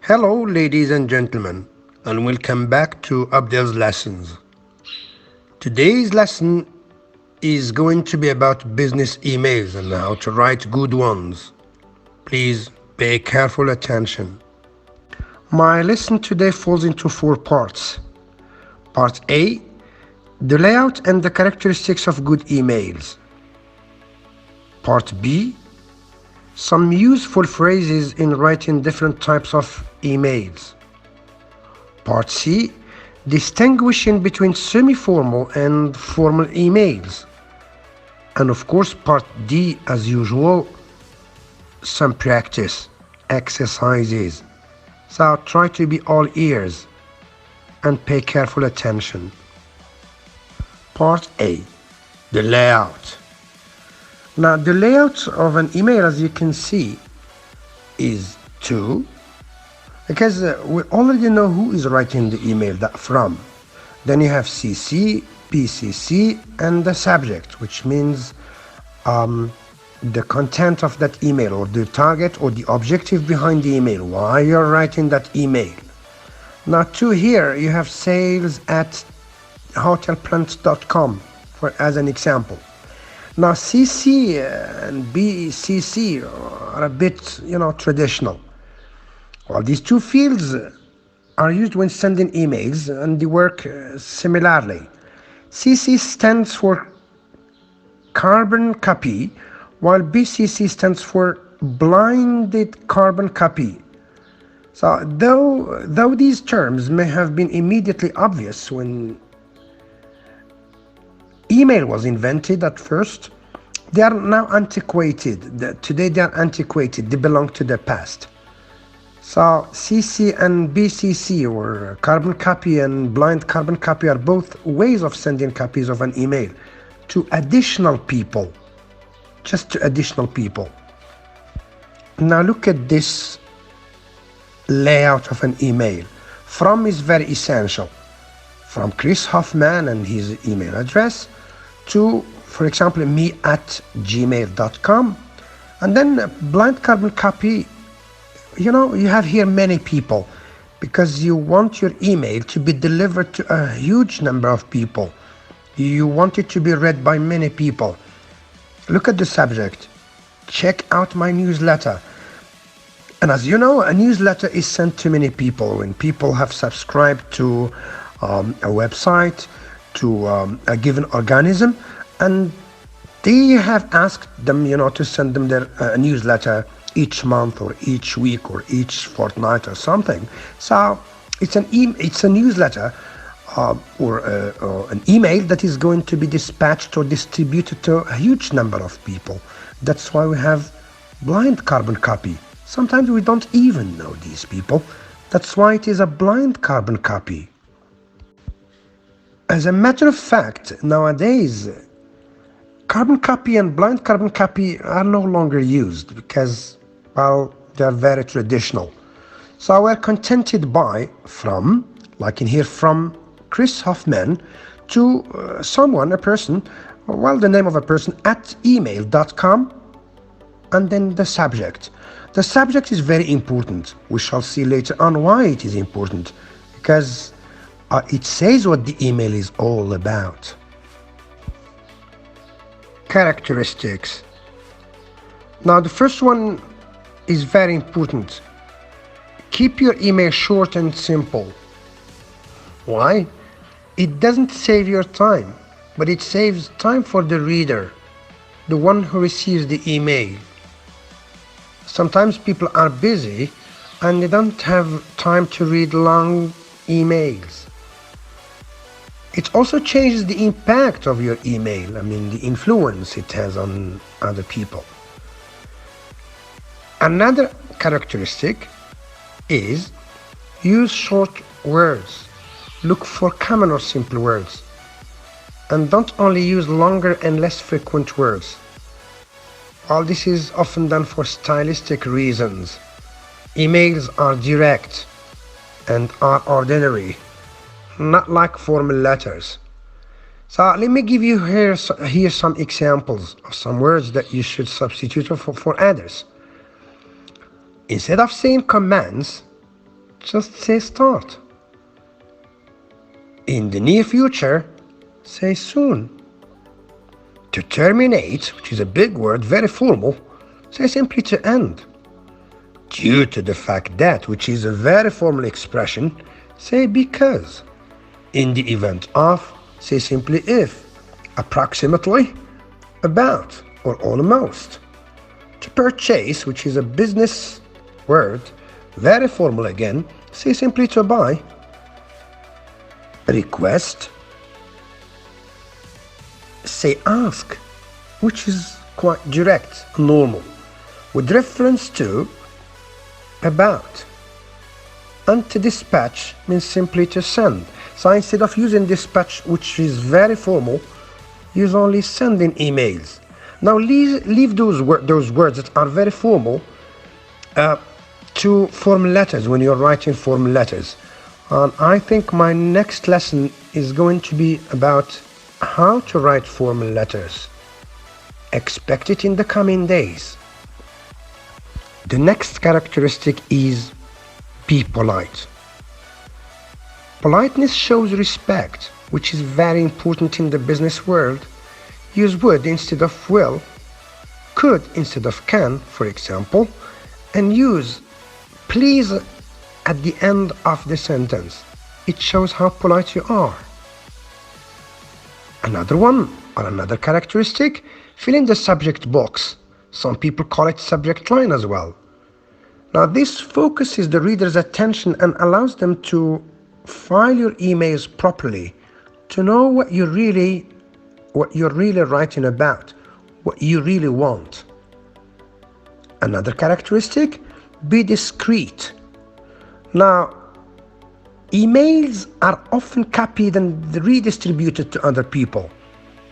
Hello, ladies and gentlemen, and welcome back to Abdel's Lessons. Today's lesson is going to be about business emails and how to write good ones. Please pay careful attention. My lesson today falls into four parts. Part A, the layout and the characteristics of good emails. Part B, some useful phrases in writing different types of emails. Part C, distinguishing between semi-formal and formal emails. And of course, part D, as usual, some practice exercises. So try to be all ears and pay careful attention. Part A, the layout. Now, the layout of an email, as you can see, is two, because we already know who is writing the email that from. Then you have CC, PCC, and the subject, which means the content of that email, or the target or the objective behind the email, why you're writing that email. Now, to here you have sales at hotelplant.com as an example. Now, CC and BCC are a bit, traditional. Well, these two fields are used when sending emails, and they work similarly. CC stands for carbon copy, while BCC stands for blinded carbon copy. So, though these terms may have been immediately obvious when email was invented at first, they are now antiquated. Today they are antiquated, they belong to the past. So CC and BCC, or carbon copy and blind carbon copy, are both ways of sending copies of an email to additional people, just to additional people. Now look at this layout of an email. From is very essential. From Chris Hoffman and his email address to, for example, me@gmail.com. And then blind carbon copy, you have here many people, because you want your email to be delivered to a huge number of people. You want it to be read by many people. Look at the subject. Check out my newsletter. And as you know, a newsletter is sent to many people when people have subscribed to a website, to a given organism, and they have asked them, to send them their newsletter each month or each week or each fortnight or something. So it's a newsletter or an email that is going to be dispatched or distributed to a huge number of people. That's why we have blind carbon copy. Sometimes we don't even know these people. That's why it is a blind carbon copy. As a matter of fact, nowadays, carbon copy and blind carbon copy are no longer used because, well, they are very traditional. So we're contented by from, like in here, from Chris Hoffman to someone, a person, well, the name of a person, @email.com, and then the subject. The subject is very important. We shall see later on why it is important, because it says what the email is all about. Characteristics. Now, the first one is very important. Keep your email short and simple. Why? It doesn't save your time, but it saves time for the reader, the one who receives the email. Sometimes people are busy and they don't have time to read long emails. It also changes the impact of your email, the influence it has on other people. Another characteristic is use short words. Look for common or simple words. And don't only use longer and less frequent words. All this is often done for stylistic reasons. Emails are direct and are ordinary, not like formal letters. So let me give you here some examples of some words that you should substitute for others. Instead of saying commands, just say start. In the near future, say soon. To terminate, which is a big word, very formal, say simply to end. Due to the fact that, which is a very formal expression, say because. In the event of, say simply if. Approximately, about, or almost. To purchase, which is a business word, very formal again, say simply to buy. Request, say ask, which is quite direct, normal, with reference to, about. And to dispatch means simply to send. So instead of using dispatch, which is very formal, use only sending emails. Now leave those words that are very formal to formal letters when you're writing formal letters. And I think my next lesson is going to be about how to write formal letters. Expect it in the coming days. The next characteristic is be polite. Politeness shows respect, which is very important in the business world. Use would instead of will, could instead of can, for example, and use please at the end of the sentence. It shows how polite you are. Another one, or another characteristic, fill in the subject box. Some people call it subject line as well. Now this focuses the reader's attention and allows them to file your emails properly, to know what you're really writing about, what you really want. Another characteristic, be discreet. Now, emails are often copied and redistributed to other people.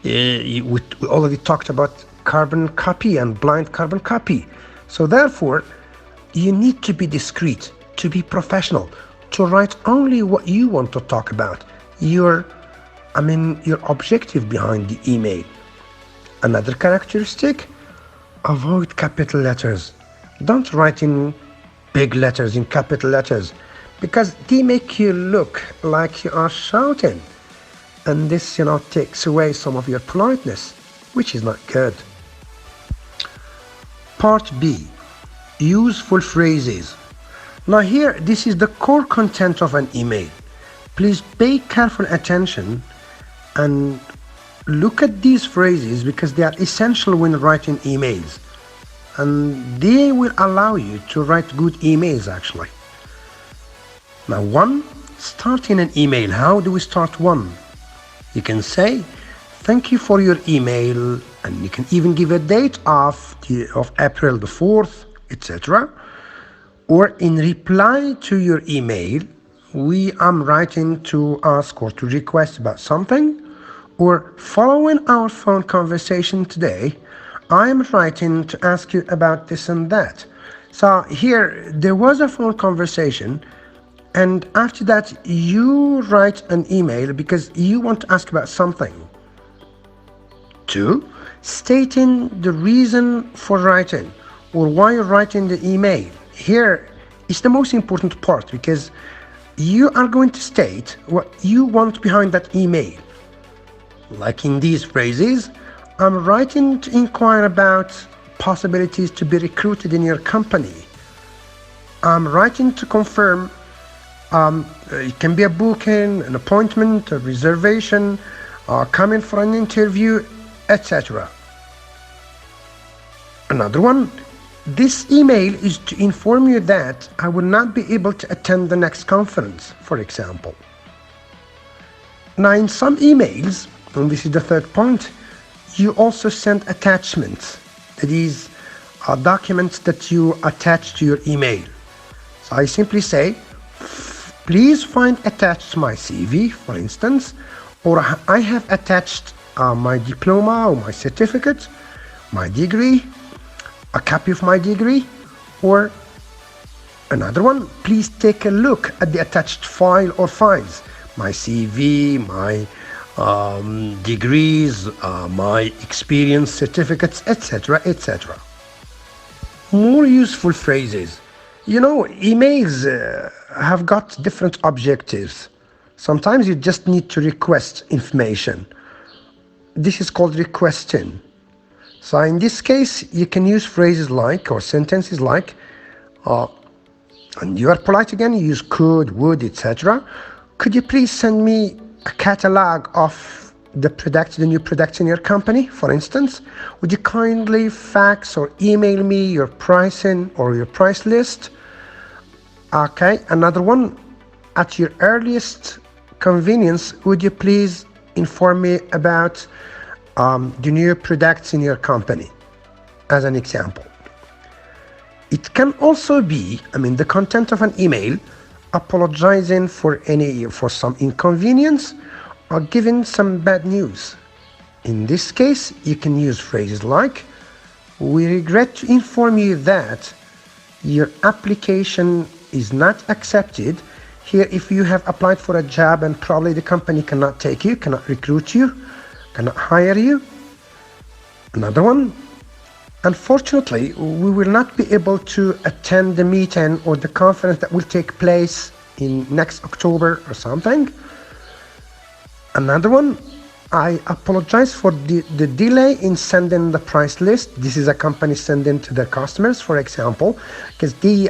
We already talked about carbon copy and blind carbon copy. So therefore, you need to be discreet, to be professional, to write only what you want to talk about, your objective behind the email. Another characteristic, avoid capital letters. Don't write in big letters, in capital letters, because they make you look like you are shouting. And this, takes away some of your politeness, which is not good. Part B, useful phrases. Now here, this is the core content of an email. Please pay careful attention and look at these phrases because they are essential when writing emails. And they will allow you to write good emails actually. Now one, starting an email. How do we start one? You can say, thank you for your email, and you can even give a date of April the 4th, etc. Or in reply to your email, we am writing to ask or to request about something, or following our phone conversation today, I am writing to ask you about this and that. So here, there was a phone conversation, and after that, you write an email because you want to ask about something. 2, stating the reason for writing or why you're writing the email. Here is the most important part because you are going to state what you want behind that email. Like in these phrases, I'm writing to inquire about possibilities to be recruited in your company. I'm writing to confirm it can be a booking, an appointment, a reservation, coming for an interview, etc. Another one, this email is to inform you that I will not be able to attend the next conference, for example. Now in some emails, and this is the third point, you also send attachments, that is, documents that you attach to your email. So I simply say, please find attached my CV, for instance, or I have attached my diploma or my certificate, my degree, a copy of my degree, or another one, please take a look at the attached file or files, my CV, my degrees, my experience certificates, etc., etc. More useful phrases. Emails have got different objectives. Sometimes you just need to request information. This is called requesting. So in this case, you can use phrases like or sentences like, and you are polite again, you use could, would, etc. Could you please send me a catalog of the new products in your company, for instance? Would you kindly fax or email me your pricing or your price list? Okay, another one. At your earliest convenience, would you please inform me about the new products in your company, as an example. It can also be, the content of an email, apologizing for some inconvenience or giving some bad news. In this case, you can use phrases like, we regret to inform you that your application is not accepted. Here, if you have applied for a job and probably the company cannot take you, cannot recruit you, cannot hire you. Another one, unfortunately, we will not be able to attend the meeting or the conference that will take place in next October or something. Another one, I apologize for the delay in sending the price list. This is a company sending to their customers, for example, because they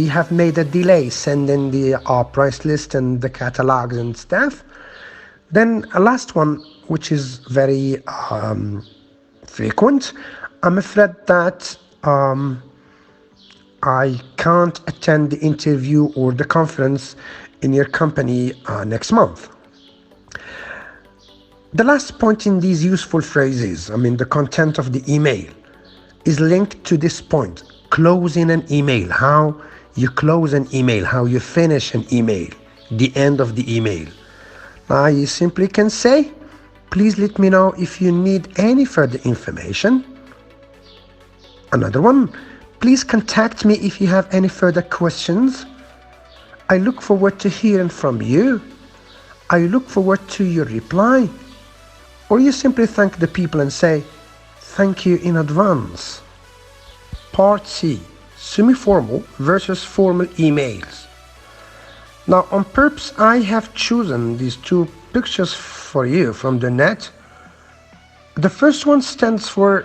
have made a delay sending the price list and the catalogs and stuff. Then a last one, which is very frequent. I'm afraid that I can't attend the interview or the conference in your company next month. The last point in these useful phrases, the content of the email, is linked to this point, closing an email, how you close an email, how you finish an email, the end of the email. Now you simply can say, please let me know if you need any further information. Another one, please contact me if you have any further questions. I look forward to hearing from you. I look forward to your reply. Or you simply thank the people and say, thank you in advance. Part C, semi-formal versus formal emails. Now, on purpose, I have chosen these two pictures for you from the net. The first one stands for,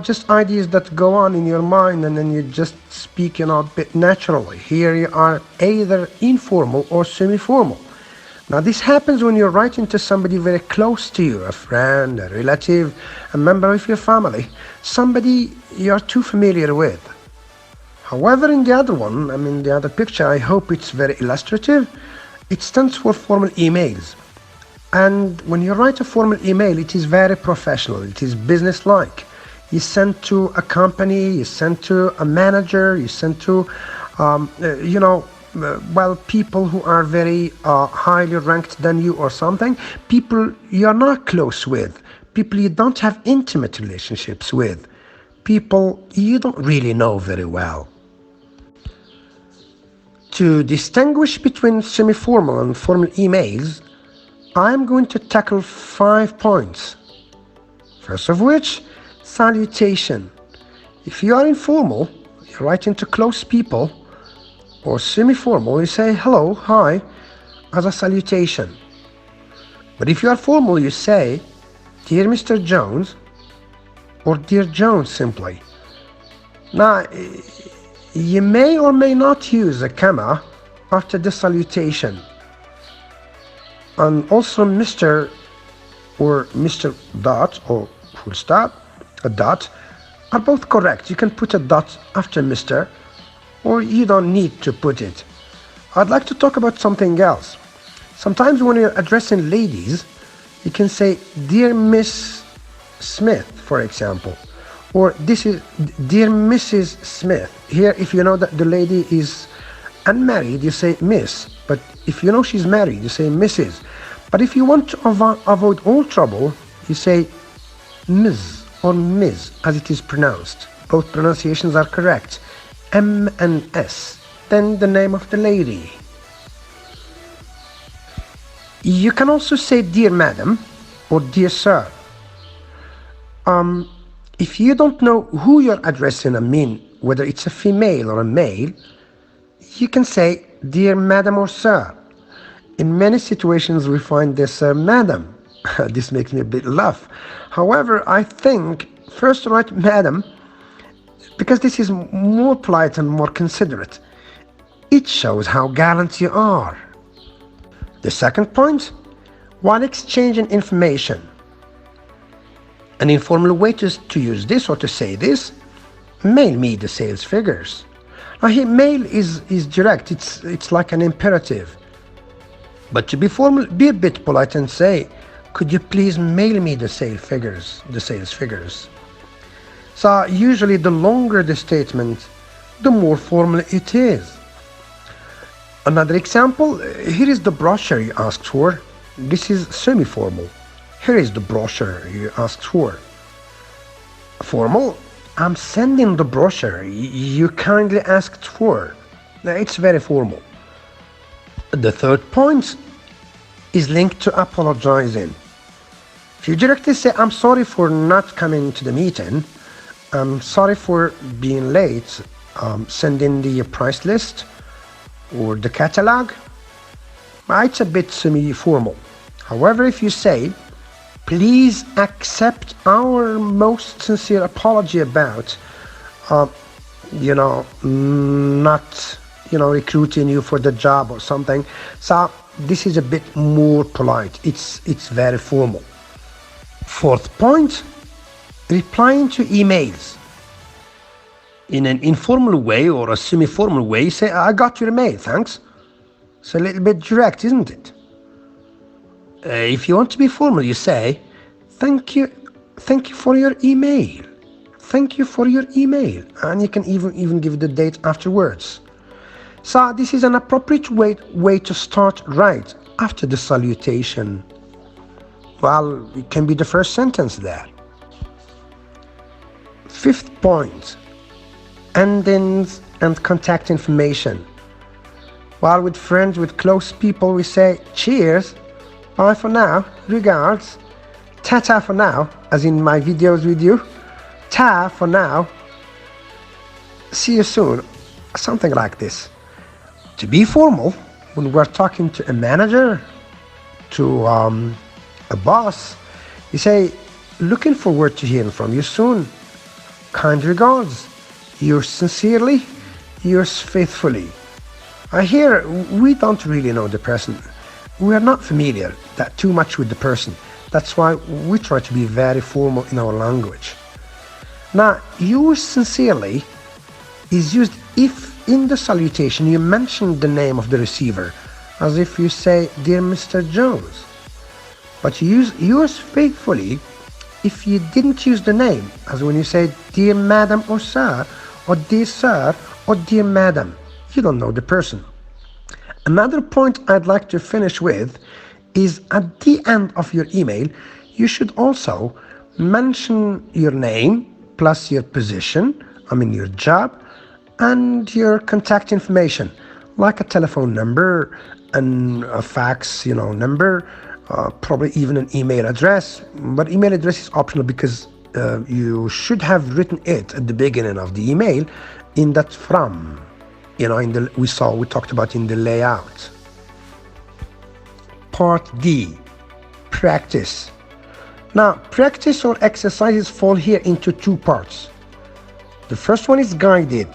just ideas that go on in your mind and then you just speak, a bit naturally. Here you are either informal or semi-formal. Now, this happens when you're writing to somebody very close to you, a friend, a relative, a member of your family, somebody you're too familiar with. However, in the other one, the other picture, I hope it's very illustrative, it stands for formal emails. And when you write a formal email, it is very professional, it is business-like. You send to a company, you send to a manager, you send to, people who are very highly ranked than you or something, people you're not close with, people you don't have intimate relationships with, people you don't really know very well. To distinguish between semi-formal and formal emails, I'm going to tackle 5 points. First of which, salutation. If you are informal, you're writing to close people, or semi-formal, you say hello, hi, as a salutation. But if you are formal, you say, dear Mr. Jones, or dear Jones simply. Now, you may or may not use a comma after the salutation. And also Mr. or Mr. dot or full stop, a dot, are both correct. You can put a dot after Mr. or you don't need to put it. I'd like to talk about something else. Sometimes when you're addressing ladies, you can say, dear Miss Smith, for example, or this is dear Mrs. Smith. Here, if you know that the lady is unmarried, you say Miss, but if you know she's married, you say Mrs. But if you want to avoid all trouble, you say Ms. or Ms. as it is pronounced. Both pronunciations are correct. M and S, then the name of the lady. You can also say dear madam or dear sir. If you don't know who you're addressing, whether it's a female or a male, You can say, "Dear Madam or Sir." In many situations we find this Madam. This makes me a bit laugh. However, I think first write Madam because this is more polite and more considerate. It shows how gallant you are. The second point, while exchanging information. An informal way to use this or to say this, mail me the sales figures. Now here, mail is direct, it's like an imperative. But to be formal, be a bit polite and say, "Could you please mail me the sales figures?" So usually the longer the statement, the more formal it is. Another example, here is the brochure you asked for. This is semi-formal. Here is the brochure you asked for. Formal, "I'm sending the brochure you kindly asked for." It's very formal. The third point is linked to apologizing. If you directly say, "I'm sorry for not coming to the meeting. I'm sorry for being late. Sending the price list or the catalog," it's a bit semi-formal. However, if you say, "Please accept our most sincere apology about, not, recruiting you for the job," or something. So this is a bit more polite. It's very formal. Fourth point, replying to emails. In an informal way or a semi-formal way, you say, "I got your email, thanks." It's a little bit direct, isn't it? If you want to be formal, you say, thank you for your email. Thank you for your email." And you can even give the date afterwards. So this is an appropriate way to start right after the salutation. Well, it can be the first sentence there. Fifth point, endings and contact information. While with friends, with close people, we say, "Cheers, bye for now, regards, ta-ta for now," as in my videos with you, "ta for now, see you soon," something like this. To be formal, when we're talking to a manager, to a boss, you say, "Looking forward to hearing from you soon. Kind regards, yours sincerely, yours faithfully." Here, we don't really know the person. We are not familiar that too much with the person. That's why we try to be very formal in our language. Now, yours sincerely is used if in the salutation you mention the name of the receiver, as if you say, "Dear Mr. Jones." But you use yours faithfully if you didn't use the name, as when you say, "Dear Madam or Sir," or "Dear Sir," or "Dear Madam." You don't know the person. Another point I'd like to finish with is at the end of your email, you should also mention your name plus your position, your job, and your contact information, like a telephone number and a fax, number, probably even an email address. But email address is optional because you should have written it at the beginning of the email in that from. We talked about in the layout. Part D, practice. Now, practice or exercises fall here into two parts. The first one is guided.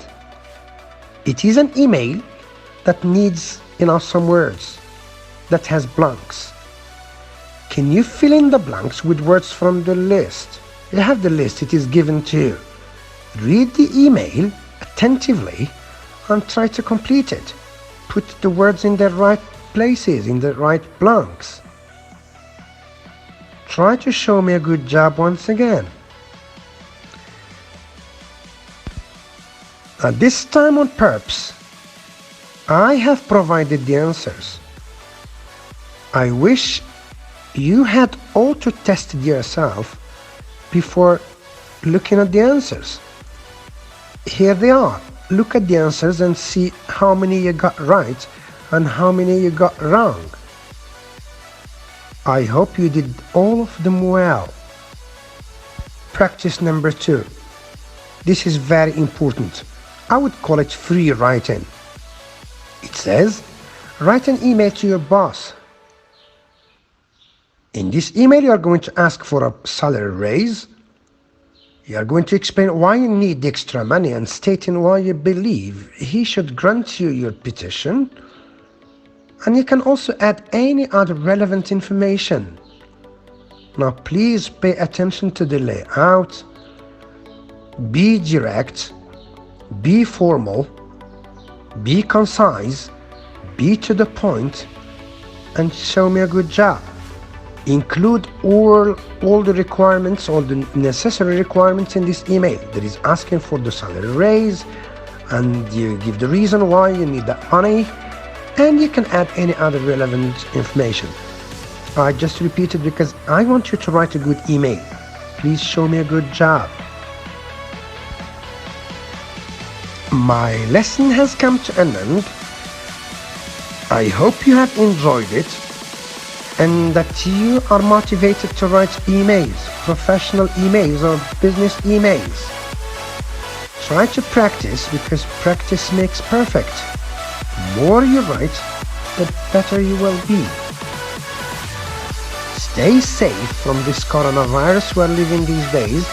It is an email that needs, some words, that has blanks. Can you fill in the blanks with words from the list? You have the list, it is given to you. Read the email attentively and try to complete it. Put the words in the right places, in the right blanks. Try to show me a good job once again. This time on purpose, I have provided the answers. I wish you had auto-tested yourself before looking at the answers. Here they are. Look at the answers and see how many you got right and how many you got wrong. I hope you did all of them well. Practice number 2. This is very important. I would call it free writing. It says, write an email to your boss. In this email, you are going to ask for a salary raise. You are going to explain why you need the extra money and stating why you believe he should grant you your petition. And you can also add any other relevant information. Now please pay attention to the layout. Be direct, be formal, be concise, be to the point, and show me a good job. Include all the requirements, all the necessary requirements in this email. That is asking for the salary raise, and you give the reason why you need that money, and you can add any other relevant information. I just repeated because I want you to write a good email. Please show me a good job. My lesson has come to an end. I hope you have enjoyed it and that you are motivated to write emails, professional emails or business emails. Try to practice because practice makes perfect. The more you write, the better you will be. Stay safe from this coronavirus we're living these days.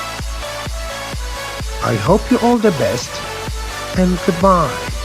I hope you all the best and goodbye.